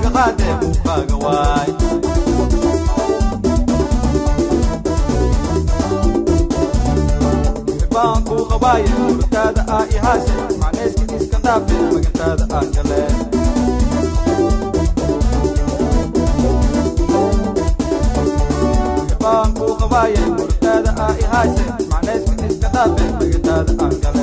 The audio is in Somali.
iga qaadee muuqaaga waay baan ku qabaaye murtaada aa ihaase macnayska iska dhaafe magantaada aan gale baan ku qabaaye murtaada aa ihaase macnayska iska dhaafe magantaada aan gale